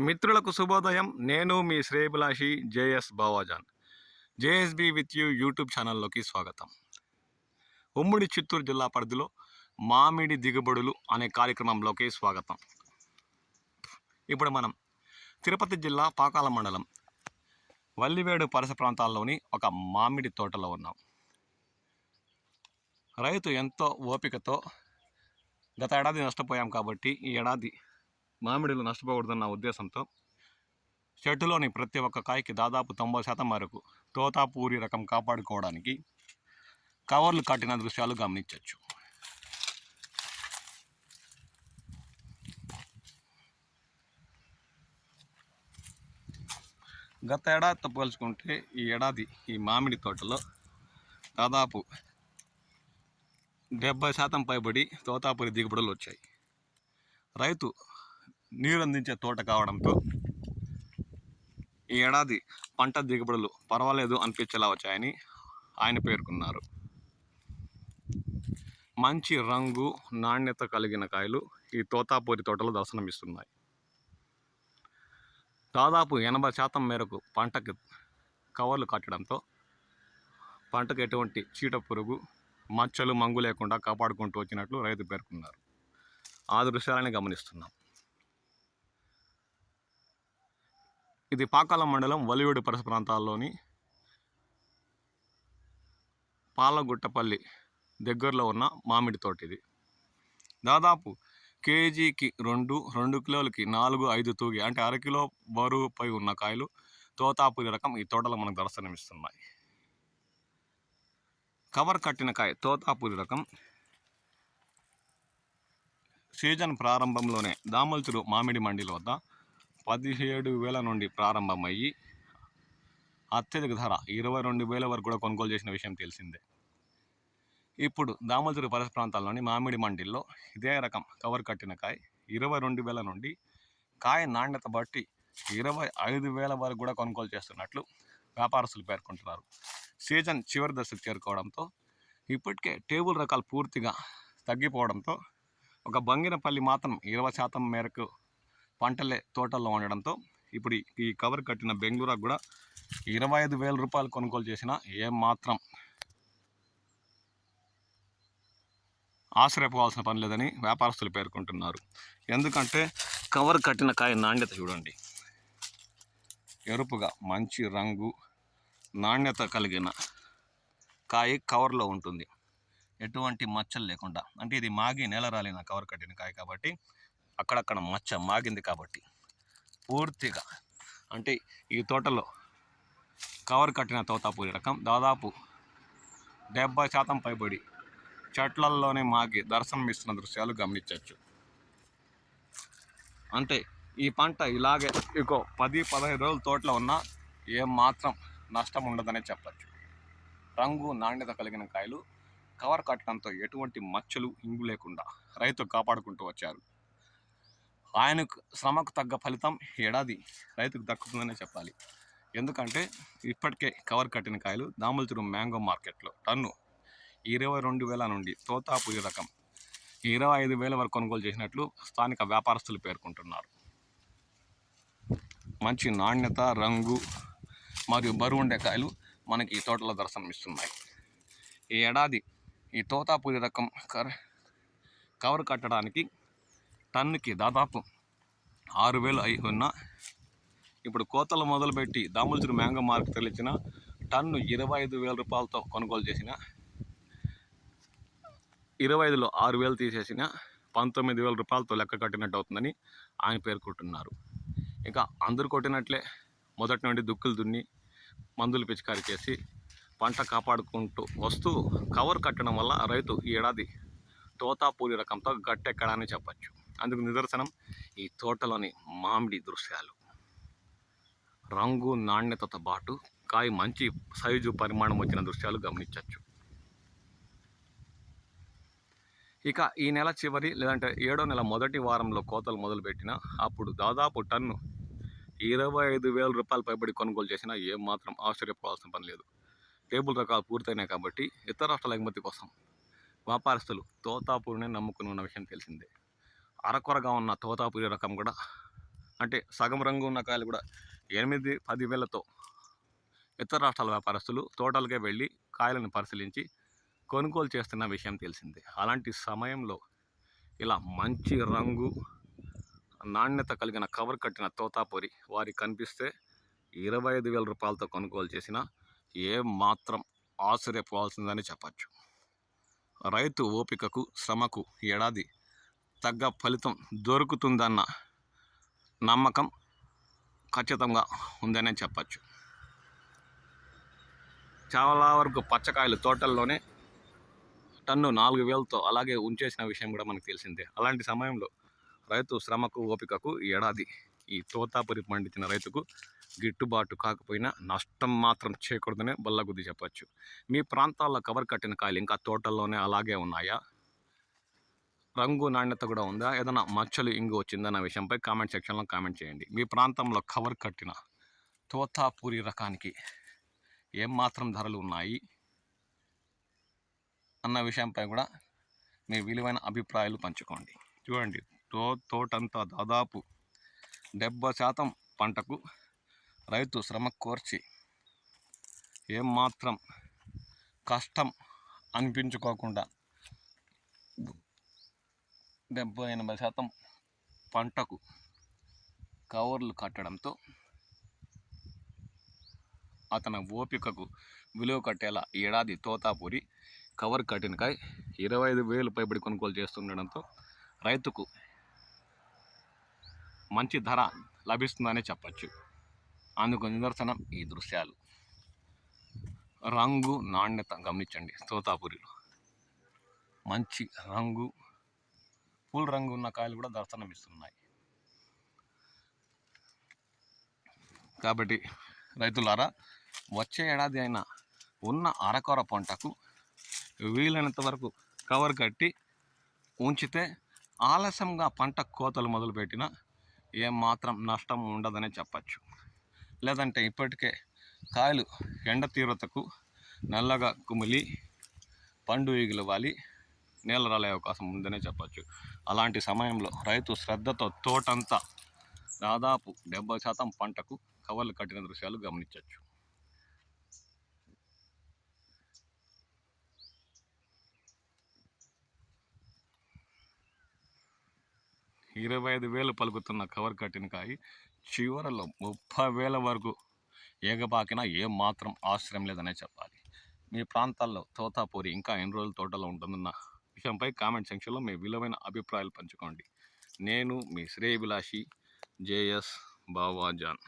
మిత్రులకు శుభోదయం. నేను మీ శ్రేయభిలాషి JS Bawajan. JSB with you YouTube ఛానల్లోకి స్వాగతం. ఉమ్మడి చిత్తూరు జిల్లా పరిధిలో మామిడి దిగుబడులు అనే కార్యక్రమంలోకి స్వాగతం. ఇప్పుడు మనం తిరుపతి జిల్లా పాకాల మండలం వల్లివేడు పరిసర ప్రాంతాల్లోని ఒక మామిడి తోటలో ఉన్నాం. రైతు ఎంతో ఓపికతో గత ఏడాది నష్టపోయాం కాబట్టి ఈ ఏడాది మామిడిలు నష్టపోకూడదన్న ఉద్దేశంతో చెట్టులోని ప్రతి ఒక్క కాయకి దాదాపు 90% వరకు తోతాపూరి రకం కాపాడుకోవడానికి కవర్లు కట్టిన దృశ్యాలు గమనించవచ్చు. గత ఏడాదితో పోల్చుకుంటే ఈ ఏడాది ఈ మామిడి తోటలో దాదాపు 70% పైబడి తోతాపూరి దిగుబడులు వచ్చాయి. రైతు నీరు అందించే తోట కావడంతో ఈ ఏడాది పంట దిగుబడులు పర్వాలేదు అనిపించేలా వచ్చాయని ఆయన పేర్కొన్నారు. మంచి రంగు నాణ్యత కలిగిన కాయలు ఈ తోతాపూరి తోటలో దర్శనమిస్తున్నాయి. దాదాపు 80% మేరకు పంటకు కవర్లు కట్టడంతో పంటకు ఎటువంటి చీట పురుగు మచ్చలు మంగు లేకుండా కాపాడుకుంటూ వచ్చినట్లు రైతు పేర్కొన్నారు. ఆ దృశ్యాలని గమనిస్తున్నాం. ఇది పాకాల మండలం వలివేడు పరిసర ప్రాంతాల్లోని పాలగుట్టపల్లి దగ్గరలో ఉన్న మామిడి తోట. ఇది దాదాపు కేజీకి 2 కిలోలకి 4-5 తూగి అంటే అరకిలో బరువుపై ఉన్న కాయలు తోతాపూరి రకం ఈ తోటలో మనకు దర్శనమిస్తున్నాయి. కవర్ కట్టిన కాయ తోతాపూరి రకం సీజన్ ప్రారంభంలోనే దామల్చూరు మామిడి మండీల వద్ద 17,000 నుండి ప్రారంభమయ్యి అత్యధిక ధర 22,000 వరకు కూడా కొనుగోలు చేసిన విషయం తెలిసిందే. ఇప్పుడు దామల్చూరు పరిసర ప్రాంతాల్లోని మామిడి మండీల్లో ఇదే రకం కవర్ కట్టిన కాయ 22,000 నుండి కాయ నాణ్యత బట్టి 25,000 వరకు కూడా కొనుగోలు చేస్తున్నట్లు వ్యాపారస్తులు పేర్కొంటున్నారు. సీజన్ చివరి దశకు చేరుకోవడంతో ఇప్పటికే టేబుల్ రకాలు పూర్తిగా తగ్గిపోవడంతో ఒక బంగినపల్లి మాత్రం 20% మేరకు పంటలే తోటల్లో ఉండడంతో ఇప్పుడు ఈ కవర్ కట్టిన బెంగళూరుకు కూడా 25,000 రూపాయలు కొనుగోలు చేసినా ఏమాత్రం ఆశ్చర్యపోవాల్సిన పని లేదని వ్యాపారస్తులు పేర్కొంటున్నారు. ఎందుకంటే కవర్ కట్టిన కాయ నాణ్యత చూడండి, ఎరుపుగా మంచి రంగు నాణ్యత కలిగిన కాయ కవర్లో ఉంటుంది, ఎటువంటి మచ్చలు లేకుండా. అంటే ఇది మాగి నేల రాలిన కవర్ కట్టిన కాయ కాబట్టి అక్కడక్కడ మచ్చ మాగింది కాబట్టి పూర్తిగా అంటే ఈ తోటలో కవర్ కట్టిన తోతాపూరి రకం దాదాపు 70% పైబడి చెట్లల్లోనే మాగి దర్శనమిస్తున్న దృశ్యాలు గమనించవచ్చు. అంటే ఈ పంట ఇలాగే ఇంకో 10-15 రోజులు తోటలో ఉన్నా ఏమాత్రం నష్టం ఉండదనే చెప్పచ్చు. రంగు నాణ్యత కలిగిన కాయలు కవర్ కట్టడంతో ఎటువంటి మచ్చలు ఇంగు లేకుండా రైతు కాపాడుకుంటూ వచ్చారు. ఆయనకు శ్రమకు తగ్గ ఫలితం ఏడాది రైతుకు దక్కుతుందనే చెప్పాలి. ఎందుకంటే ఇప్పటికే కవర్ కట్టిన కాయలు దామల్చూరు మ్యాంగో మార్కెట్లో టన్ను 22,000 నుండి తోతాపూరి రకం 25,000 వరకు కొనుగోలు చేసినట్లు స్థానిక వ్యాపారస్తులు పేర్కొంటున్నారు. మంచి నాణ్యత, రంగు మరియు బరువు ఉండే కాయలు మనకి ఈ తోటలో దర్శనమిస్తున్నాయి. ఈ ఏడాది ఈ తోతాపూరి రకం కవర్ కట్టడానికి టన్నుకి దాదాపు 6,000 అయి ఉన్నా ఇప్పుడు కోతలు మొదలుపెట్టి దామల్చూరు మ్యాంగో మార్కెట్ తెలిసిన టన్ను 25,000 రూపాయలతో కొనుగోలు చేసిన 25లో 6,000 తీసేసిన 19,000 రూపాయలతో లెక్క కట్టినట్టు అవుతుందని ఆయన పేర్కొంటున్నారు. ఇక అందరూ కొట్టినట్లే మొదటి నుండి దుక్కులు దున్ని మందులు పిచికారీ చేసి పంట కాపాడుకుంటూ వస్తూ కవర్ కట్టడం వల్ల రైతు ఈ ఏడాది తోతాపూరి రకంతో గట్టెక్కడాన్ని చెప్పచ్చు. అందుకు నిదర్శనం ఈ తోటలోని మామిడి దృశ్యాలు. రంగు నాణ్యతతో పాటు కాయ మంచి సైజు పరిమాణం వచ్చిన దృశ్యాలు గమనించవచ్చు. ఇక ఈ నెల చివరి లేదంటే 7వ నెల మొదటి వారంలో కోతలు మొదలుపెట్టిన అప్పుడు దాదాపు టన్ను 25,000 రూపాయలు పైబడి కొనుగోలు చేసినా ఏమాత్రం ఆశ్చర్యపోవాల్సిన పని లేదు. టేబుల్ రకాలు పూర్తయినాయి కాబట్టి ఇతర రాష్ట్రాల ఎగుమతి కోసం వ్యాపారస్తులు తోతాపూరిని నమ్ముకుని ఉన్న విషయం తెలిసిందే. అరకొరగా ఉన్న తోతాపూరి రకం కూడా అంటే సగం రంగు ఉన్న కాయలు కూడా 8-10 వేలతో ఇతర రాష్ట్రాల వ్యాపారస్తులు తోటలకే వెళ్ళి కాయలను పరిశీలించి కొనుగోలు చేస్తున్న విషయం తెలిసిందే. అలాంటి సమయంలో ఇలా మంచి రంగు నాణ్యత కలిగిన కవర్ కట్టిన తోతాపురి వారికి కనిపిస్తే 25,000 రూపాయలతో కొనుగోలు చేసిన మాత్రం ఆశ్చర్యపోవాల్సిందని చెప్పచ్చు. రైతు ఓపికకు శ్రమకు ఏడాది తగ్గ ఫలితం దొరుకుతుందన్న నమ్మకం ఖచ్చితంగా ఉందనే చెప్పచ్చు. చాలా వరకు పచ్చకాయలు తోటల్లోనే టన్ను 4,000తో అలాగే ఉంచేసిన విషయం కూడా మనకు తెలిసిందే. అలాంటి సమయంలో రైతు శ్రమకు ఓపికకు ఏడాది ఈ తోతాపురి పండించిన రైతుకు గిట్టుబాటు కాకపోయినా నష్టం మాత్రం చేయకూడదనే బల్లగుద్ది చెప్పచ్చు. మీ ప్రాంతాల్లో కవర్ కట్టిన కాయలు ఇంకా తోటల్లోనే అలాగే ఉన్నాయా? రంగు నాణ్యత కూడా ఉందా? ఏదైనా మచ్చలు ఇంగు వచ్చిందన్న విషయంపై కామెంట్ సెక్షన్లో కామెంట్ చేయండి. మీ ప్రాంతంలో కవర్ కట్టిన తోతాపురి రకానికి మాత్రం ధరలు ఉన్నాయి అన్న విషయంపై కూడా మీ విలువైన అభిప్రాయాలు పంచుకోండి. చూడండి, తోటంతా దాదాపు 70% పంటకు రైతు శ్రమ కోర్చి మాత్రం కష్టం అనిపించుకోకుండా 70-80% పంటకు కవర్లు కట్టడంతో అతని ఓపికకు విలువ కట్టేలా ఏడాది తోతాపురి కవర్ కట్టినకాయ 25,000 పైబడి కొనుగోలు చేస్తుండడంతో రైతుకు మంచి ధర లభిస్తుందనే చెప్పచ్చు. అందుకు నిదర్శనం ఈ దృశ్యాలు. రంగు నాణ్యత గమనించండి. తోతాపురిలో మంచి రంగు, ఫుల్ రంగు ఉన్న కాయలు కూడా దర్శనమిస్తున్నాయి. కాబట్టి రైతులారా, వచ్చే ఏడాది అయినా ఉన్న అరకొర పంటకు వీలైనంత వరకు కవర్ కట్టి ఉంచితే ఆలస్యంగా పంట కోతలు మొదలుపెట్టినా మాత్రం నష్టం ఉండదనే చెప్పచ్చు. లేదంటే ఇప్పటికే కాయలు ఎండ తీవ్రతకు నల్లగా కుమిలి పండు ఈగులు వాలి నేల రాలే అవకాశం ఉందనే చెప్పచ్చు. అలాంటి సమయంలో రైతు శ్రద్ధతో తోటంతా దాదాపు 70% పంటకు కవర్లు కట్టిన దృశ్యాలు గమనించవచ్చు. $25,000 పలుకుతున్న కవర్ కట్టిన కాయ చివరలో 30,000 వరకు ఏగబాకినా మాత్రం ఆశ్చర్యం లేదనే చెప్పాలి. మీ ప్రాంతాల్లో తోతాపురి ఇంకా ఎన్ని రోజులు తోటలో ఉంటుందన్న విషయంపై కామెంట్ సెక్షన్లో మీ విలువైన అభిప్రాయాలు పంచుకోండి. నేను మీ శ్రేయభిలాషి JS బావాజాన్.